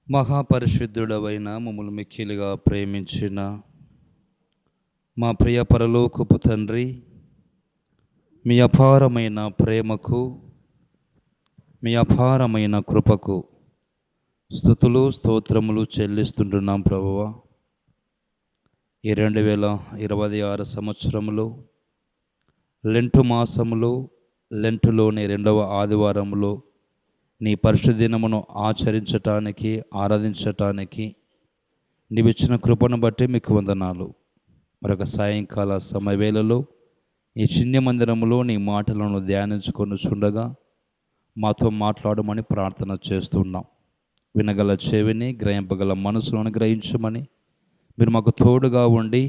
మహాపరిశుద్ధుడవైన మమ్మల్ని మిక్కిలిగా ప్రేమించిన మా ప్రియ పరలోకపు తండ్రి, మీ అపారమైన ప్రేమకు, మీ అపారమైన కృపకు స్తుతులు స్తోత్రములు చెల్లిస్తుంటున్నాం ప్రభువా. ఈ 2026 సంవత్సరంలో లెంటు మాసములో లెంటులోని 2వ ఆదివారంలో నీ పరిశుద్ధ దినమును ఆచరించటానికి, ఆరాధించటానికి నీవిచ్చిన కృపను బట్టి మీకు వందనాలు. మరొక సాయంకాల సమయవేళలో ఈ చిన్న మందిరంలో నీ మాటలను ధ్యానించుకొని చుండగా మాతో మాట్లాడమని ప్రార్థన చేస్తున్నాం. వినగల చెవిని, గ్రహింపగల మనసులను గ్రహించమని మీరు మాకు తోడుగా ఉండి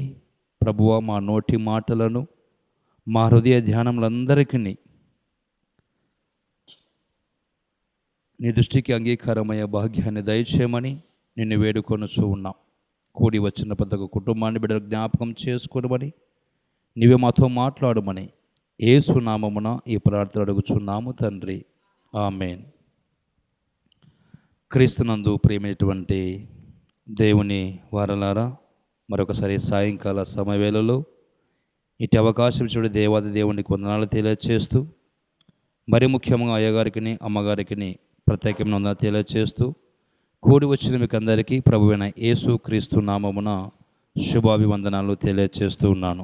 ప్రభువా, మా నోటి మాటలను, మా హృదయ ధ్యానములందరికీ నీ దృష్టికి అంగీకారమయ్యే భాగ్యాన్ని దయచేయమని నిన్ను వేడుకొనుచూ ఉన్నాం. కూడి వచ్చిన ప్రతి కుటుంబాన్ని బిడ్డలు జ్ఞాపకం చేసుకోమని, నీవే మాతో మాట్లాడమని యేసు నామమున ఈ ప్రార్థన అడుగుచున్నాము తండ్రి, ఆమేన్. క్రీస్తునందు ప్రియమైనటువంటి దేవుని వారలారా, మరొకసారి సాయంకాల సమయవేళలో ఇటు అవకాశం చూడ దేవాది దేవునికి వందనాలు తెలియజేస్తూ, మరి ముఖ్యంగా అయ్యగారికి, అమ్మగారికి ప్రత్యేకమైన వందనాలు తెలియజేస్తూ, కూడి వచ్చిన మీకు అందరికీ ప్రభువైన యేసు క్రీస్తు నామమున శుభాభివందనాలు తెలియజేస్తూ ఉన్నాను.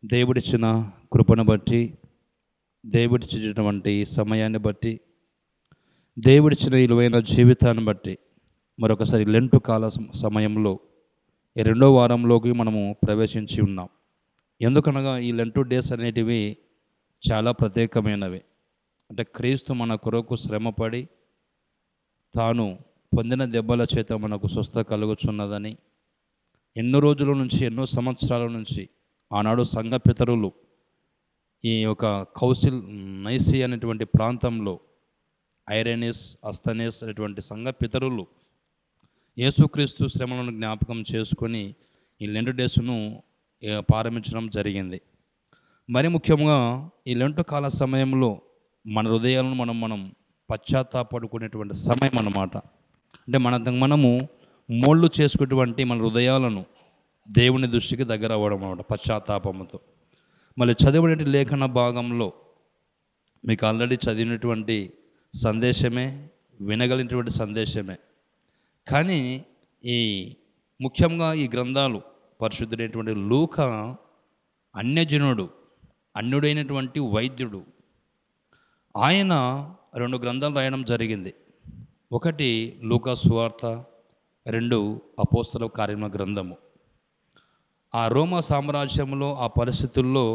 దేవుడిచ్చిన కృపను బట్టి, దేవుడిచ్చినటువంటి సమయాన్ని బట్టి, దేవుడిచ్చిన విలువైన జీవితాన్ని బట్టి మరొకసారి లెంటు కాల సమయంలో ఈ 2వ వారంలోకి మనము ప్రవేశించి ఉన్నాం. ఎందుకనగా ఈ లెంటు డేస్ అనేటివి చాలా ప్రత్యేకమైనవి. అంటే క్రీస్తు మన కొరకు శ్రమపడి తాను పొందిన దెబ్బల చేత మనకు స్వస్థత కలుగుచున్నదని, ఎన్నో రోజుల నుంచి, ఎన్నో సంవత్సరాల నుంచి ఆనాడు సంఘ పితరులు ఈ యొక్క నైసి అనేటువంటి ప్రాంతంలో ఐరేనిస్, అస్తనేస్ అనేటువంటి సంఘ పితరులు యేసుక్రీస్తు శ్రమలను జ్ఞాపకం చేసుకొని ఈ లెంటు డేస్ను ప్రారంభించడం జరిగింది. మరి ముఖ్యంగా ఈ లెంటు కాల సమయంలో మన హృదయాలను మనం పశ్చాత్తాపడుకునేటువంటి సమయం అన్నమాట. అంటే మనము మోళ్ళు చేసుకునేటువంటి మన హృదయాలను దేవుని దృష్టికి దగ్గర అవ్వడం అన్నమాట, పశ్చాత్తాపముతో. మళ్ళీ చదివినటువంటి లేఖన భాగంలో మీకు ఆల్రెడీ చదివినటువంటి సందేశమే, వినగలిగినటువంటి సందేశమే. కానీ ఈ ముఖ్యంగా ఈ గ్రంథాలు పరిశుద్ధుడైనటువంటి లూకా అన్యజనుడు, అన్యుడైనటువంటి వైద్యుడు. ఆయన 2 గ్రంథాలు రాయడం జరిగింది. ఒకటి లూకా సువార్త, 2 అపోస్తల కార్యముల గ్రంథము. ఆ రోమా సామ్రాజ్యంలో ఆ పరిస్థితుల్లో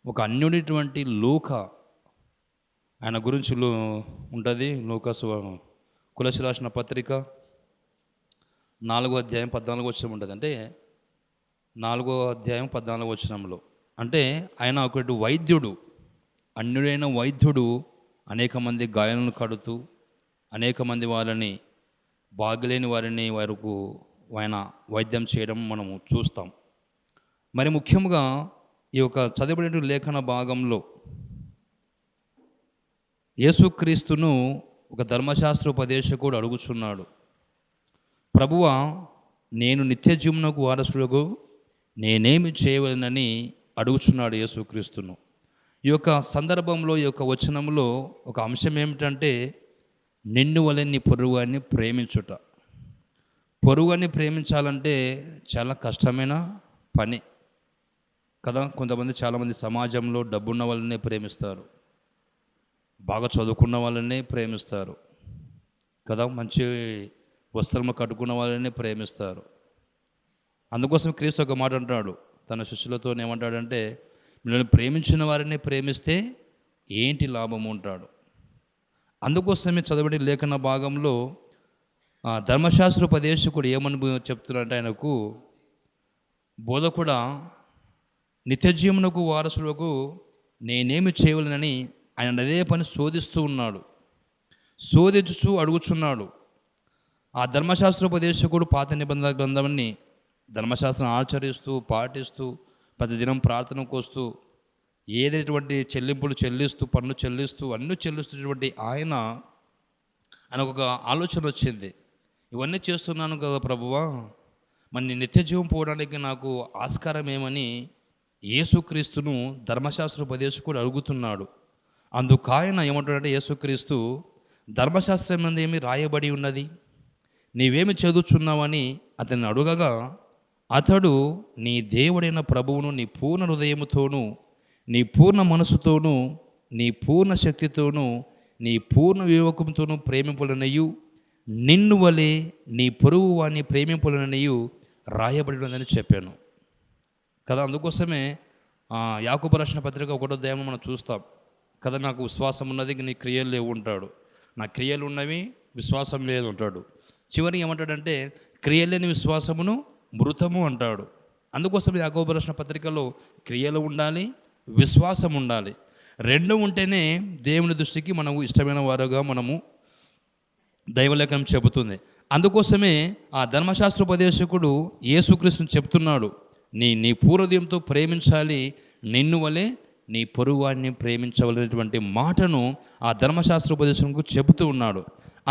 ఒక అన్యుడైనటువంటి లూకా, ఆయన గురించి ఉంటుంది. లూకా కులసి రాసిన పత్రిక 4వ అధ్యాయం 14వ వచనం ఉంటుంది. అంటే 4వ అధ్యాయం 14వ వచనంలో, అంటే ఆయన ఒకటి వైద్యుడు, అన్యుడైన వైద్యుడు, అనేక మంది గాయాలను కడుతూ, అనేక మంది వారిని, బాగలేని వారిని వరకు ఆయన వైద్యం చేయడం మనము చూస్తాం. మరి ముఖ్యంగా ఈ యొక్క చదివిన లేఖన భాగంలో యేసుక్రీస్తును ఒక ధర్మశాస్త్రోపదేశకుడు అడుగుచున్నాడు, ప్రభువా, నేను నిత్య జీవనకు వారసులకు నేనేమి చేయవలనని అడుగుచున్నాడు యేసుక్రీస్తును. ఈ యొక్క సందర్భంలో, ఈ యొక్క వచనంలో ఒక అంశం ఏమిటంటే, నిన్ను వలె నీ పొరుగువాన్ని ప్రేమించుట. పొరుగువాన్ని ప్రేమించాలంటే చాలా కష్టమైన పని కదా. చాలామంది సమాజంలో డబ్బున్న వాళ్ళనే ప్రేమిస్తారు, బాగా చదువుకున్న వాళ్ళనే ప్రేమిస్తారు కదా, మంచి వస్త్రము కట్టుకున్న వాళ్ళనే ప్రేమిస్తారు. అందుకోసం క్రీస్తు ఒక మాట అంటాడు తన శిష్యులతో, ఏమంటాడంటే, మిమ్మల్ని ప్రేమించిన వారిని ప్రేమిస్తే ఏంటి లాభం ఉంటాడు. అందుకోసమే చదవడి లేఖన భాగంలో ధర్మశాస్త్రోపదేశకుడు ఏమని చెప్తున్నాడంటే, ఆయనకు, బోధకుడా, నిత్యజీవనకు వారసులకు నేనేమి చేయవలనని ఆయన అదే పని శోధిస్తూ ఉన్నాడు. శోధించుచూ అడుగుచున్నాడు. ఆ ధర్మశాస్త్రోపదేశకుడు పాత నిబంధన గ్రంథాన్ని ధర్మశాస్త్రం ఆచరిస్తూ, పాటిస్తూ, ప్రతిదినం ప్రార్థనకు వస్తూ, ఏదైనటువంటి చెల్లింపులు చెల్లిస్తూ, పన్ను చెల్లిస్తూ, అన్నీ చెల్లిస్తున్నటువంటి ఆయనకు ఒక ఆలోచన వచ్చింది. ఇవన్నీ చేస్తున్నాను కదా ప్రభువా, మరి నీ నిత్య జీవం పోవడానికి నాకు ఆస్కారం ఏమని యేసుక్రీస్తును ధర్మశాస్త్రోపదేశకుడు అడుగుతున్నాడు. అందుకు ఆయన ఏమంటాడంటే, యేసుక్రీస్తు ధర్మశాస్త్రం మీద ఏమి రాయబడి ఉన్నది, నీవేమి చదువుచున్నావని అతన్ని అడుగగా, అతడు నీ దేవుడైన ప్రభువును నీ పూర్ణ హృదయముతోనూ, నీ పూర్ణ మనసుతోనూ, నీ పూర్ణ శక్తితోనూ, నీ పూర్ణ వివేకంతోనూ ప్రేమింపులనయు, నిన్ను వలె నీ పొరుగు వాణ్ణి ప్రేమింపులనయు రాయబడి ఉన్నదని చెప్పాను కదా. అందుకోసమే యాకోబు రాసిన పత్రిక 1వ అధ్యాయం మనం చూస్తాం కదా. నాకు విశ్వాసం ఉన్నది, నీ క్రియలు లేవు ఉంటాడు. నా క్రియలు ఉన్నవి, విశ్వాసం లేదు అంటాడు. చివరికి ఏమంటాడంటే, క్రియలు లేని విశ్వాసమును మృతము అంటాడు. అందుకోసం యాకోబు రాసిన పత్రికలో క్రియలు ఉండాలి, విశ్వాసం ఉండాలి. రెండు ఉంటేనే దేవుని దృష్టికి మనము ఇష్టమైన వారుగా మనము దైవలేఖనం చెబుతుంది. అందుకోసమే ఆ ధర్మశాస్త్రోపదేశకుడు యేసుక్రీస్తుని చెప్తున్నాడు, నీ పూర్వోదయంతో ప్రేమించాలి, నిన్ను వలె నీ పొరుగువాడిని ప్రేమించవలనేటువంటి మాటను ఆ ధర్మశాస్త్రోపదేశకుడు చెబుతూ ఉన్నాడు.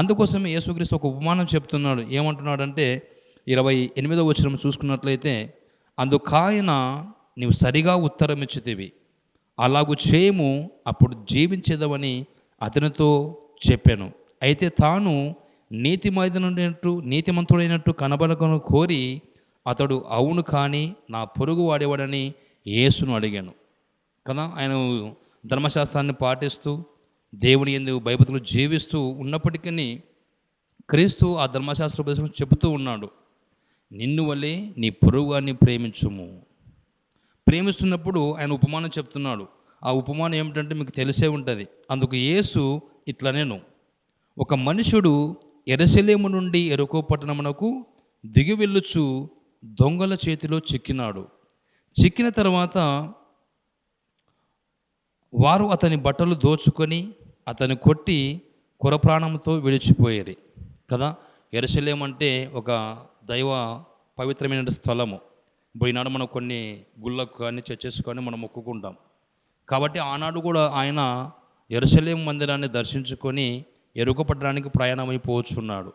అందుకోసమే యేసుక్రీస్తు ఒక ఉపమానం చెప్తున్నాడు. ఏమంటున్నాడంటే 28వ వచనం చూసుకున్నట్లయితే, అందుకాయన నీవు సరిగా ఉత్తరం ఇచ్చితివి, అలాగూ చేయము, అప్పుడు జీవించేదవని అతనితో చెప్పాను. అయితే తాను నీతిమంతుడైనట్టు కనబడకను కోరి అతడు అవును కానీ నా పొరుగు వాడేవాడని యేసును అడిగాను కదా. ఆయన ధర్మశాస్త్రాన్ని పాటిస్తూ దేవుని యందు భయభక్తులు జీవిస్తూ ఉన్నప్పటికీ క్రీస్తు ఆ ధర్మశాస్త్రోపదేశం చెబుతూ ఉన్నాడు, నిన్ను వలె నీ పొరుగువాన్ని ప్రేమించుము. ప్రేమిస్తున్నప్పుడు ఆయన ఉపమానం చెప్తున్నాడు. ఆ ఉపమానం ఏమిటంటే మీకు తెలిసే ఉంటుంది. అందుకు యేసు ఇట్లా, నేను ఒక మనుషుడు యెరూషలేము నుండి యెరికో పట్టణమునకు దిగి వెళ్ళుచు దొంగల చేతిలో చిక్కినాడు. చిక్కిన తర్వాత వారు అతని బట్టలు దోచుకొని అతని కొట్టి కొరప్రాణంతో విడిచిపోయేది కదా. యెరూషలేము అంటే ఒక దైవ పవిత్రమైన స్థలము. ఇప్పుడు ఈనాడు మనం కొన్ని గుళ్ళకు కానీ చర్చెస్ కానీ మనం మొక్కుకుంటాం. కాబట్టి ఆనాడు కూడా ఆయన యెరూషలేము మందిరాన్ని దర్శించుకొని యెరికో పట్టణానికి ప్రయాణమైపోవచ్చున్నాడు.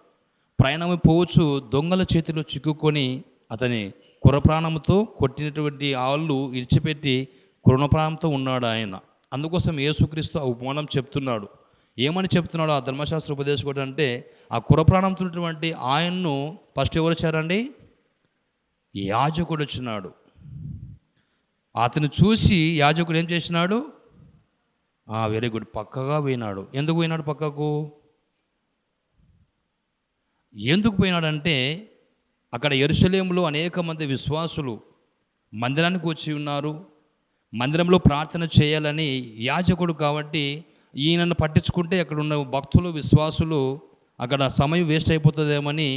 ప్రయాణమైపోవచ్చు దొంగల చేతిలో చిక్కుకొని అతని కొరప్రాణంతో కొట్టినటువంటి ఆళ్ళు ఇడిచిపెట్టి కొరప్రాణంతో ఉన్నాడు ఆయన. అందుకోసం యేసుక్రీస్తు ఆ ఉపమానం చెప్తున్నాడు. ఏమని చెప్తున్నాడు ఆ ధర్మశాస్త్ర ఉపదేశకుడు అంటే, ఆ కొరప్రాణంతో ఉన్నటువంటి ఆయన్ను ఫస్ట్ ఎవరు వచ్చారండి? యాజకుడు వచ్చినాడు. అతను చూసి యాజకుడు ఏం చేసినాడు? వెరీ గుడ్, పక్కగా పోయినాడు. ఎందుకు పోయినాడు పక్కకు? ఎందుకు పోయినాడంటే, అక్కడ యెరూషలేములో అనేక మంది విశ్వాసులు మందిరానికి వచ్చి ఉన్నారు. మందిరంలో ప్రార్థన చేయాలని యాజకుడు కాబట్టి ఈయనను పట్టించుకుంటే అక్కడ ఉన్న భక్తులు విశ్వాసులు అక్కడ సమయం వేస్ట్ అయిపోతుందేమని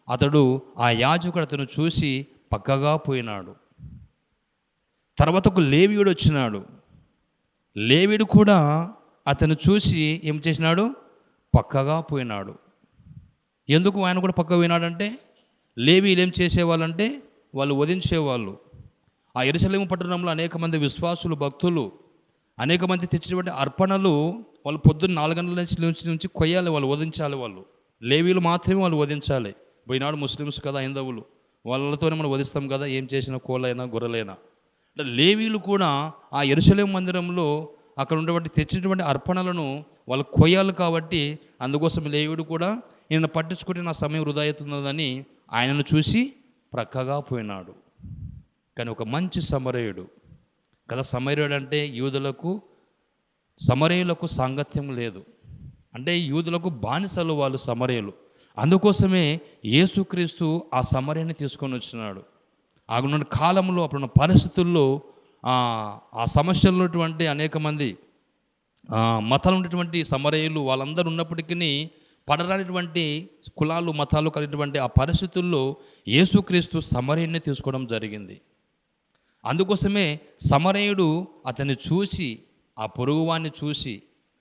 అతడు ఆ యాజకుడు అతను చూసి పక్కగా పోయినాడు. తర్వాత ఒక లేవీయుడు వచ్చినాడు. లేవీయుడు కూడా అతను చూసి ఏం చేసినాడు? పక్కగా పోయినాడు. ఎందుకు ఆయన కూడా పక్కగా పోయినాడంటే, లేవీయులు ఏం చేసేవాళ్ళంటే వాళ్ళు వధించేవాళ్ళు. ఆ యెరూషలేము పట్టణంలో అనేక మంది విశ్వాసులు భక్తులు అనేక మంది తెచ్చినటువంటి అర్పణలు వాళ్ళు పొద్దున్న 4 గంటల నుంచి కొయ్యాలి, వాళ్ళు వధించాలి. వాళ్ళు లేవీయులు మాత్రమే వాళ్ళు వధించాలి. ఈనాడు ముస్లిమ్స్ కదా, హైందవులు, వాళ్ళతోనే మనం వధిస్తాం కదా, ఏం చేసిన కోళ్ళైనా గొర్రెలైనా. అంటే లేవీయులు కూడా ఆ యెరూషలేము మందిరంలో అక్కడ ఉన్నటువంటి తెచ్చినటువంటి అర్పణలను వాళ్ళు కొయ్యాలి. కాబట్టి అందుకోసం లేవీయుడు కూడా ఈయన పట్టించుకుంటే నా సమయం వృధా అవుతున్నదని ఆయనను చూసి ప్రక్కగా పోయినాడు. కానీ ఒక మంచి సమరయుడు కదా. సమరయుడు అంటే సమరయులకు సాంగత్యం లేదు, అంటే యూదులకు బానిసలు వాళ్ళు సమరయులు. అందుకోసమే యేసుక్రీస్తు ఆ సమరయుని తీసుకొని వచ్చినాడు. ఆగున్న కాలంలో అప్పుడున్న పరిస్థితుల్లో ఆ సమస్యలు ఉన్నటువంటి అనేక మంది మతాలు ఉన్నటువంటి సమరయులు వాళ్ళందరూ ఉన్నప్పటికీ పడరానిటువంటి కులాలు మతాలు కలిగినటువంటి ఆ పరిస్థితుల్లో యేసుక్రీస్తు సమరయుని తీసుకోవడం జరిగింది. అందుకోసమే సమరయుడు అతన్ని చూసి, ఆ పొరుగువాన్ని చూసి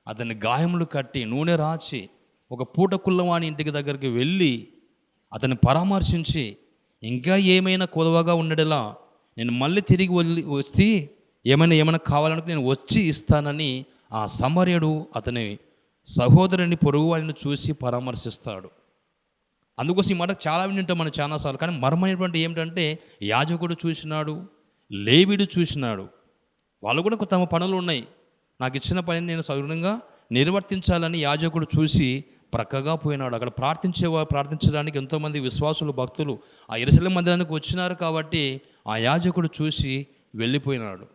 అతన్ని గాయములు కట్టి నూనె రాచి ఒక పూట కుల్లవాని ఇంటికి దగ్గరికి వెళ్ళి అతన్ని పరామర్శించి, ఇంకా ఏమైనా కొదవగా ఉండేలా నేను మళ్ళీ తిరిగి వచ్చి ఏమైనా కావాలనుకు నేను వచ్చి ఇస్తానని ఆ సమరయుడు అతని సహోదరుని పొరుగువాడిని చూసి పరామర్శిస్తాడు. అందుకోసం ఈ మాట చాలా వింటాం మనం చాలాసార్లు. కానీ మర్మైనటువంటి ఏమిటంటే యాజకుడు చూసినాడు, లేవీయుడు చూసినాడు. వాళ్ళు కూడా తమ పనులు ఉన్నాయి. నాకు ఇచ్చిన పనిని నేను సౌర్యంగా నిర్వర్తించాలని యాజకుడు చూసి ప్రక్కగా పోయినాడు. అక్కడ ప్రార్థించడానికి ఎంతోమంది విశ్వాసులు, భక్తులు ఆ యెరూషలేము మందిరానికి వచ్చినారు కాబట్టి ఆ యాజకుడు చూసి వెళ్ళిపోయినాడు.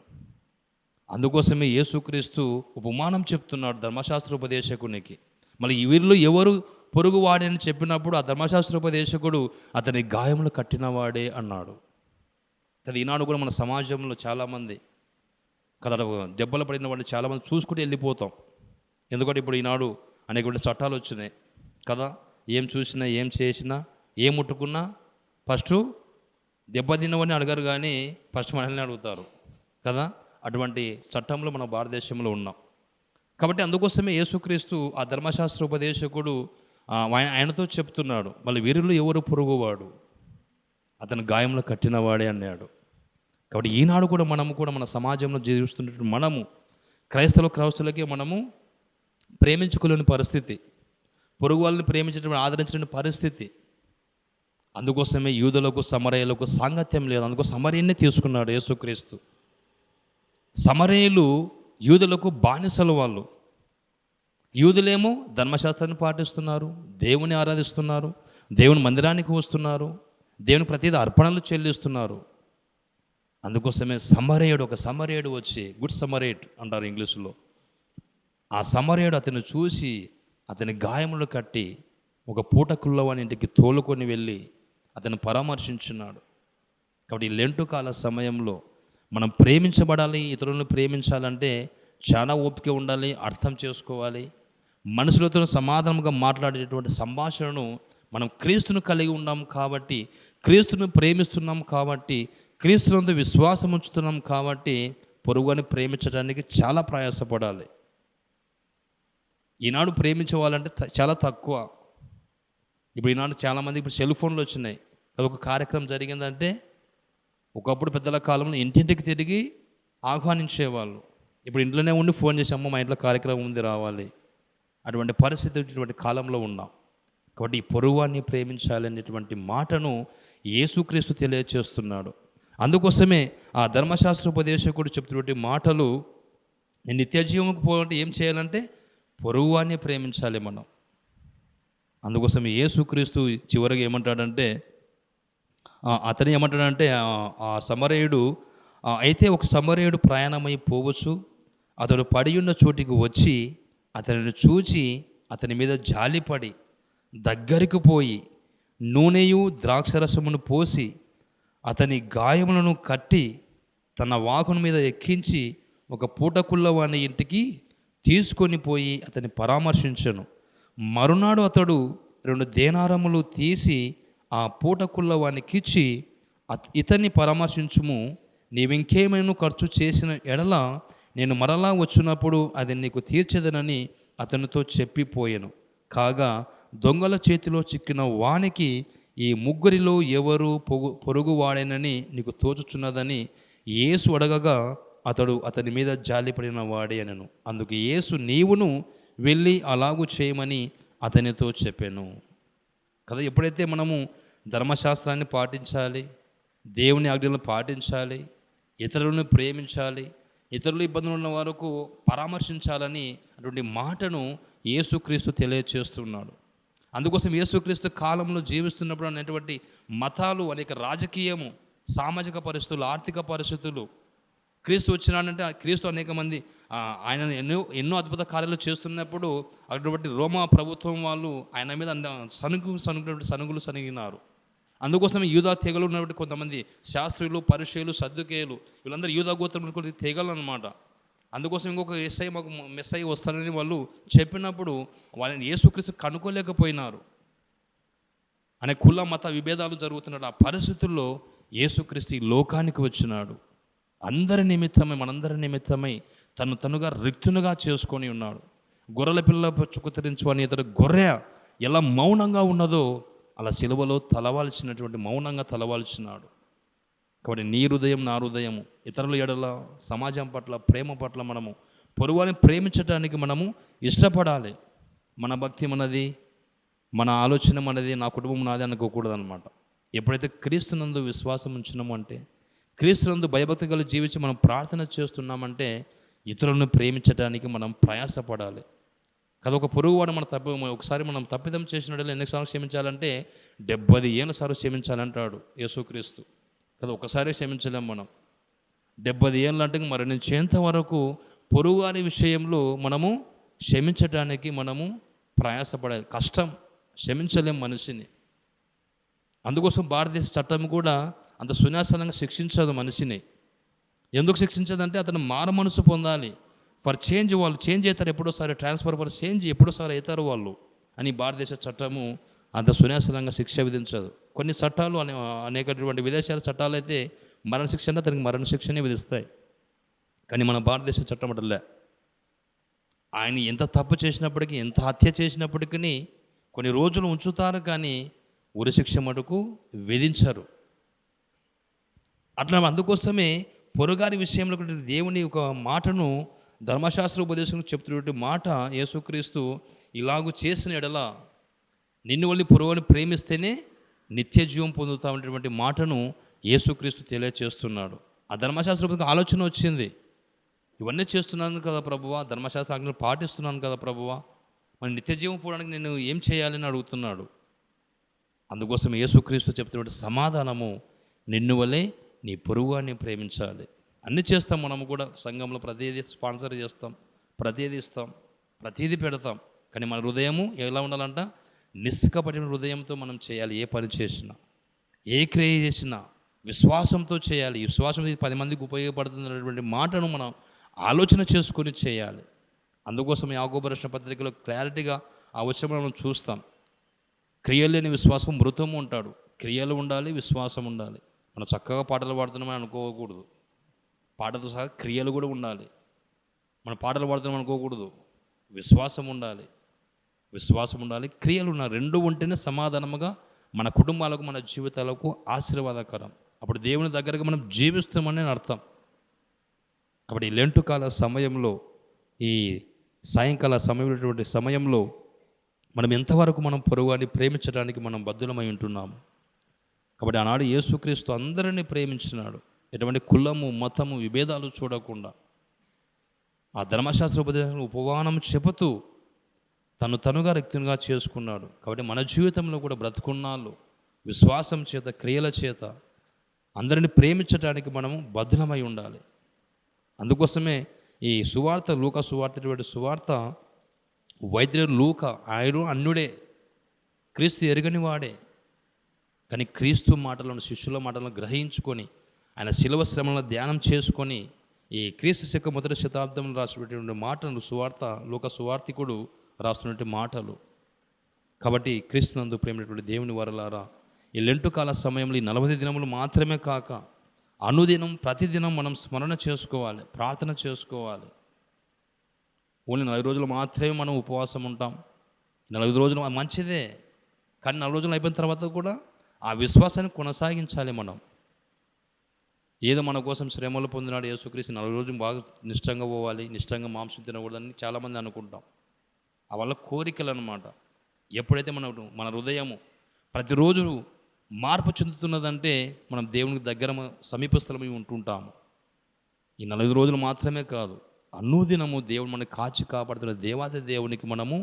అందుకోసమే యేసుక్రీస్తు ఉపమానం చెప్తున్నాడు ధర్మశాస్త్రోపదేశకునికి. మళ్ళీ వీరిలో ఎవరు పొరుగువాడని చెప్పినప్పుడు ఆ ధర్మశాస్త్రోపదేశకుడు అతని గాయములు కట్టినవాడే అన్నాడు. కదా ఈనాడు కూడా మన సమాజంలో చాలామంది కదా దెబ్బలు పడిన వాళ్ళు చాలామంది చూసుకుంటూ వెళ్ళిపోతాం. ఎందుకంటే ఇప్పుడు ఈనాడు అనేక చట్టాలు వచ్చినాయి కదా. ఏం చూసినా, ఏం చేసినా, ఏం ముట్టుకున్నా ఫస్ట్ దెబ్బతిన్నవని అడగరు, కానీ ఫస్ట్ మనల్ని అడుగుతారు కదా. అటువంటి చట్టంలో మన భారతదేశంలో ఉన్నాం కాబట్టి అందుకోసమే యేసుక్రీస్తు ఆ ధర్మశాస్త్రోపదేశకుడు ఆయనతో చెప్తున్నాడు, మళ్ళీ వీరిలో ఎవరు పొరుగువాడు, అతను గాయంలో కట్టినవాడే అన్నాడు. కాబట్టి ఈనాడు కూడా మనము కూడా మన సమాజంలో జీవిస్తున్నటువంటి మనము క్రైస్తవులకి మనము ప్రేమించుకోలేని పరిస్థితి, పొరుగు వాళ్ళని ప్రేమించడం ఆదరించలేని పరిస్థితి. అందుకోసమే యూదులకు సమరయులకు సాంగత్యం లేదు. అందుకో సమరయుణ్ణి తీసుకున్నాడు యేసుక్రీస్తు. సమరయులు యూదులకు బానిసలు. వాళ్ళు యూదులేమో ధర్మశాస్త్రాన్ని పాటిస్తున్నారు, దేవుని ఆరాధిస్తున్నారు, దేవుని మందిరానికి వస్తున్నారు, దేవుని ప్రతిదీ అర్పణలు చెల్లిస్తున్నారు. అందుకోసమే ఒక సమరయుడు వచ్చి, గుడ్ సమరేట్ అంటారు ఇంగ్లీషులో, ఆ సమరయుడు అతను చూసి అతని గాయములు కట్టి ఒక పూటకుల్లవాని ఇంటికి తోలుకొని వెళ్ళి అతను పరామర్శించున్నాడు. కాబట్టి ఈ లెంటు కాల సమయంలో మనం ప్రేమించబడాలి. ఇతరులను ప్రేమించాలంటే చాలా ఓపిక ఉండాలి, అర్థం చేసుకోవాలి. మనుషులతో సమాధానంగా మాట్లాడేటువంటి సంభాషణను మనం క్రీస్తును కలిగి ఉన్నాం కాబట్టి, క్రీస్తును ప్రేమిస్తున్నాం కాబట్టి, క్రీస్తునందు విశ్వాసం ఉంచుతున్నాం కాబట్టి పొరుగుని ప్రేమించడానికి చాలా ప్రయాసపడాలి. ఈనాడు ప్రేమించే వాళ్ళంటే చాలా తక్కువ. ఇప్పుడు ఈనాడు చాలామంది ఇప్పుడు సెల్ ఫోన్లు వచ్చినాయి. అదొక కార్యక్రమం జరిగిందంటే ఒకప్పుడు పెద్దల కాలంలో ఇంటింటికి తిరిగి ఆహ్వానించేవాళ్ళు. ఇప్పుడు ఇంట్లోనే ఉండి ఫోన్ చేసి, అమ్మ మా ఇంట్లో కార్యక్రమం ఉంది రావాలి, అటువంటి పరిస్థితి ఇటువంటి కాలంలో ఉన్నాం. కాబట్టి ఈ పొరుగువాన్ని ప్రేమించాలి అనేటువంటి మాటను యేసుక్రీస్తు తెలియచేస్తున్నాడు. అందుకోసమే ఆ ధర్మశాస్త్రోపదేశకుడు చెప్తున్నటువంటి మాటలు, నిత్య జీవముకు పోవాలంటే ఏం చేయాలంటే పొరుగువాన్ని ప్రేమించాలి మనం. అందుకోసం యేసుక్రీస్తు చివరికి ఏమంటాడంటే, అతను ఏమంటాడంటే ఆ సమరయుడు, అయితే ఒక సమరయుడు ప్రయాణమై పోవచ్చు, అతడు పడి ఉన్న చోటికి వచ్చి అతనిని చూచి అతని మీద జాలిపడి దగ్గరికి పోయి నూనెయు ద్రాక్షరసమును పోసి అతని గాయములను కట్టి తన వాహనం మీద ఎక్కించి ఒక పూటకుల్లవాని ఇంటికి తీసుకొని పోయి అతన్ని పరామర్శించను. మరునాడు అతడు 2 దేనారములు తీసి ఆ పూటకుల్లవానికిచ్చి, ఇతన్ని పరామర్శించుము, నీవింకేమైనా ఖర్చు చేసిన ఎడల నేను మరలా వచ్చినప్పుడు అది నీకు తీర్చేదనని అతనితో చెప్పిపోయాను. కాగా దొంగల చేతిలో చిక్కిన వానికి ఈ ముగ్గురిలో ఎవరు పొరుగువాడేనని నీకు తోచుచున్నదని యేసు అడగగా అతడు అతని మీద జాలిపడిన వాడే అనెను. అందుకు యేసు, నీవును వెళ్ళి అలాగూ చేయమని అతనితో చెప్పాను కదా. ఎప్పుడైతే మనము ధర్మశాస్త్రాన్ని పాటించాలి, దేవుని ఆజ్ఞలను పాటించాలి, ఇతరులను ప్రేమించాలి, ఇతరులు ఇబ్బందులు ఉన్న వరకు పరామర్శించాలని అటువంటి మాటను యేసుక్రీస్తు తెలియచేస్తున్నాడు. అందుకోసం యేసుక్రీస్తు కాలంలో జీవిస్తున్నప్పుడు అనేటువంటి మతాలు, అనేక రాజకీయము, సామాజిక పరిస్థితులు, ఆర్థిక పరిస్థితులు, క్రీస్తు వచ్చినాడంటే క్రీస్తు అనేక మంది ఆయన ఎన్నో అద్భుత కార్యాలు చేస్తున్నప్పుడు అటువంటి రోమా ప్రభుత్వం వాళ్ళు ఆయన మీద సనుగులు సనిగినారు. అందుకోసం యూదా తెగలు ఉన్నటువంటి కొంతమంది శాస్త్రులు, పరిసయ్యులు, సద్దుకేయులు, వీళ్ళందరూ యూదా గోత్రం తెగలు అన్నమాట. అందుకోసం ఇంకొక మాకు మెస్సయ్య వస్తారని వాళ్ళు చెప్పినప్పుడు వాళ్ళని యేసుక్రీస్తు కనుక్కోలేకపోయినారు. అనే కుల మత విభేదాలు జరుగుతున్నాడు. ఆ పరిస్థితుల్లో యేసుక్రీస్తు ఈ లోకానికి వచ్చినాడు. అందరి నిమిత్తమై, మనందరి నిమిత్తమై తనుగా రిక్తునుగా చేసుకొని ఉన్నాడు. గొర్రెల పిల్ల చుకుతరించు అని ఇతడు గొర్రె ఎలా మౌనంగా ఉన్నదో అలా సిలువలో తలవాల్చినటువంటి మౌనంగా తలవాల్చినాడు. కాబట్టి నీ హృదయం నా హృదయము ఇతరుల ఎడల, సమాజం పట్ల, ప్రేమ పట్ల మనము పొరుగుని ప్రేమించడానికి మనము ఇష్టపడాలి. మన భక్తి మనది, మన ఆలోచన మనది, నా కుటుంబం నాది అనుకోకూడదు అనమాట. ఎప్పుడైతే క్రీస్తునందు విశ్వాసం ఉంచినామో అంటే, క్రీస్తునందు భయభక్తి కలిగి జీవించి మనం ప్రార్థన చేస్తున్నామంటే ఇతరులను ప్రేమించడానికి మనం ప్రయాసపడాలి కదా. ఒక పొరుగువాడు ఒకసారి మనం తప్పిదం చేసినట్టు ఎన్నిసార్లు క్షమించాలంటే 70 ఏళ్ళ సార్లు క్షమించాలంటాడు యేసుక్రీస్తు కదా. ఒకసారి క్షమించలేం మనం. 70 ఏళ్ళు అంటే మరణించేంత వరకు పొరుగువారి విషయంలో మనము క్షమించడానికి మనము ప్రయాసపడాలి. కష్టం, క్షమించలేం మనిషిని. అందుకోసం భారతదేశ చట్టం కూడా అంత సునాసనంగా శిక్షించదు మనిషిని. ఎందుకు శిక్షించదంటే అతను మారు మనసు పొందాలి. ఫర్ చేంజ్, వాళ్ళు చేంజ్ అవుతారు ఎప్పుడోసారి, ట్రాన్స్ఫర్ ఫర్ చేంజ్ ఎప్పుడోసారి అవుతారు వాళ్ళు అని భారతదేశ చట్టము అంత సునాసనంగా శిక్ష విధించదు. కొన్ని చట్టాలు అనేకటువంటి విదేశాల చట్టాలు అయితే మరణశిక్ష అంటే అతనికి మరణశిక్షనే విధిస్తాయి. కానీ మన భారతదేశ చట్టం అట్లే. ఆయన ఎంత తప్పు చేసినప్పటికీ, ఎంత హత్య చేసినప్పటికీ కొన్ని రోజులు ఉంచుతారు, కానీ ఉరిశిక్ష మటుకు విధించరు. అట్లా అందుకోసమే పొరుగారి విషయంలో దేవుని ఒక మాటను ధర్మశాస్త్ర ఉపదేశం చెప్తున్నటువంటి మాట యేసుక్రీస్తు ఇలాగూ చేసిన ఎడల నిన్ను వల్లి పొరుగుని ప్రేమిస్తేనే నిత్య జీవం పొందుతామనేటువంటి మాటను యేసుక్రీస్తు తెలియచేస్తున్నాడు. ఆ ధర్మశాస్త్ర ఆలోచన వచ్చింది, ఇవన్నీ చేస్తున్నాను కదా ప్రభువా, ధర్మశాస్త్ర ఆజ్ఞలు పాటిస్తున్నాను కదా ప్రభువా, మరి నిత్య జీవం పోవడానికి నేను ఏం చేయాలని అడుగుతున్నాడు. అందుకోసం యేసుక్రీస్తు చెప్తున్నటువంటి సమాధానము, నిన్ను వలే నీ పొరుగువాన్ని ప్రేమించాలి. అన్నీ చేస్తాం మనము కూడా, సంఘంలో ప్రతిదీ స్పాన్సర్ చేస్తాం, ప్రతిదీ ఇస్తాం, ప్రతిదీ పెడతాం. కానీ మన హృదయము ఎలా ఉండాలంట? నిష్కపటిన హృదయంతో మనం చేయాలి. ఏ పని చేసినా, ఏ క్రియ చేసినా విశ్వాసంతో చేయాలి. ఈ విశ్వాసం 10 మందికి ఉపయోగపడుతున్నటువంటి మాటను మనం ఆలోచన చేసుకొని చేయాలి. అందుకోసం యాకోబు రాసిన పత్రికలో క్లారిటీగా ఆ వచనం మనం చూస్తాం. క్రియలు లేని విశ్వాసం మృతము ఉంటాడు. క్రియలు ఉండాలి, విశ్వాసం ఉండాలి. మనం చక్కగా పాటలు పాడుతున్నామని అనుకోకూడదు, పాటతో సహా క్రియలు కూడా ఉండాలి. మనం పాటలు పాడుతున్నాం అనుకోకూడదు, విశ్వాసం ఉండాలి, విశ్వాసం ఉండాలి, క్రియలు ఉండాలి. రెండు ఉంటేనే సమాధానముగా మన కుటుంబాలకు, మన జీవితాలకు ఆశీర్వాదకరం. అప్పుడు దేవుని దగ్గరగా మనం జీవిస్తామని అర్థం. కాబట్టి ఈ లెంటు కాల సమయంలో, ఈ సాయంకాల సమయంలో మనం ఎంతవరకు మనం పొరుగువారిని ప్రేమించడానికి మనం బద్ధులమై ఉంటున్నాము. కాబట్టి ఆనాడు యేసుక్రీస్తు అందరినీ ప్రేమించినాడు. ఎటువంటి కులము, మతము, విభేదాలు చూడకుండా ఆ ధర్మశాస్త్ర ఉపవానం చెబుతూ తనుగా రిక్తునిగా చేసుకున్నాడు. కాబట్టి మన జీవితంలో కూడా బ్రతుకున్నాళ్ళు విశ్వాసం చేత, క్రియల చేత అందరిని ప్రేమించడానికి మనము బద్ధులమై ఉండాలి. అందుకోసమే ఈ సువార్త, లూకా సువార్త వైద్యుడు లూకా, ఆయన అన్యుడే, క్రీస్తు ఎరగని వాడే. కానీ క్రీస్తు మాటలను, శిష్యుల మాటలను గ్రహించుకొని ఆయన శిలువ శ్రమలను ధ్యానం చేసుకొని ఈ క్రీస్తు శక మొదటి శతాబ్దంలో రాసినటువంటి మాటలు లూకా సువార్తికుడు రాస్తున్నటువంటి మాటలు. కాబట్టి క్రీస్తునందు ప్రేమైనటువంటి దేవుని వరలారా, ఈ లెంటు కాల సమయంలో ఈ 40 దినములు మాత్రమే కాక అనుదినం, ప్రతిదినం మనం స్మరణ చేసుకోవాలి, ప్రార్థన చేసుకోవాలి. ఓన్లీ 40 రోజులు మాత్రమే మనం ఉపవాసం ఉంటాం. 40 రోజులు మంచిదే, కానీ 40 రోజులు అయిపోయిన తర్వాత కూడా ఆ విశ్వాసాన్ని కొనసాగించాలి. మనం ఏదో మన కోసం శ్రమలు పొందినాడు యేసుక్రీస్తు, 40 రోజులు బాగా నిష్టంగా పోవాలి, నిష్టంగా మాంసం తినకూడదని చాలామంది అనుకుంటాం. ఆ వల్ల కోరికలు అన్నమాట. ఎప్పుడైతే మన హృదయము ప్రతిరోజు మార్పు చెందుతున్నదంటే మనం దేవునికి దగ్గర సమీపస్థలమై ఉంటుంటాము. ఈ 40 రోజులు మాత్రమే కాదు, అనుదినము దేవుడు మనకి కాచి కాపాడుతున్న దేవాది దేవునికి మనము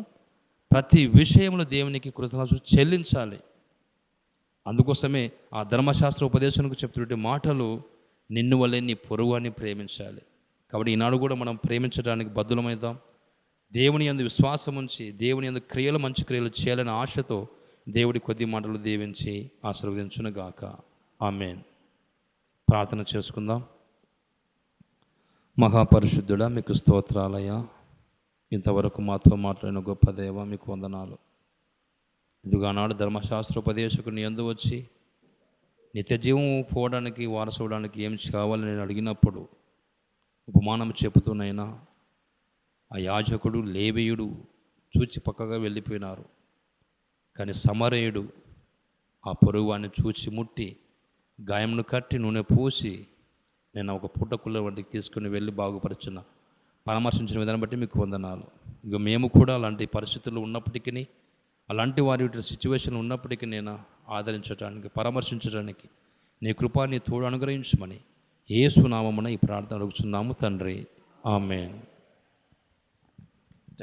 ప్రతి విషయంలో దేవునికి కృతజ్ఞతలు చెల్లించాలి. అందుకోసమే ఆ ధర్మశాస్త్ర ఉపదేశానికి చెప్తున్నటువంటి మాటలు, నిన్ను వల్లే నీ పొరుగువాన్ని ప్రేమించాలి. కాబట్టి ఈనాడు కూడా మనం ప్రేమించడానికి బద్ధులమవుతాం. దేవుని యందు విశ్వాసం ఉంచి, దేవుని యందు క్రియలు, మంచి క్రియలు చేయాలనే ఆశతో దేవుడి కొద్ది మాటలు దీవించి ఆశీర్వదించునుగాక. ఆమేన్. ప్రార్థన చేసుకుందాం. మహాపరిశుద్ధుడా, మీకు స్తోత్రాలయ్యా. ఇంతవరకు మాతో మాట్లాడిన గొప్ప దేవ, మీకు వందనాలు. ఇదిగా నాడు ధర్మశాస్త్రోపదేశకుని యందు వచ్చి నిత్య జీవం పోవడానికి, వారసవడానికి ఏం కావాలని నేను అడిగినప్పుడు ఉపమానం చెబుతూనైనా ఆ యాజకుడు, లేవీయుడు చూచి పక్కగా వెళ్ళిపోయినారు. కానీ సమరయుడు ఆ పొరుగువాన్ని చూచి ముట్టి, గాయమును కట్టి, నూనె పూసి, నేను ఒక పుట్టకుల్ల వంటికి తీసుకుని వెళ్ళి బాగుపరచున్న, పరామర్శించిన విధానం బట్టి మీకు వందనాలు. ఇక మేము కూడా అలాంటి పరిస్థితుల్లో ఉన్నప్పటికీ అలాంటి వారి సిచ్యువేషన్ ఉన్నప్పటికీ నేను ఆదరించడానికి, పరామర్శించడానికి నీ కృపా నీ తోడు అనుగ్రహించమని యేసు నామమున ఈ ప్రార్థన అడుగుచున్నాము తండ్రి. ఆమేన్.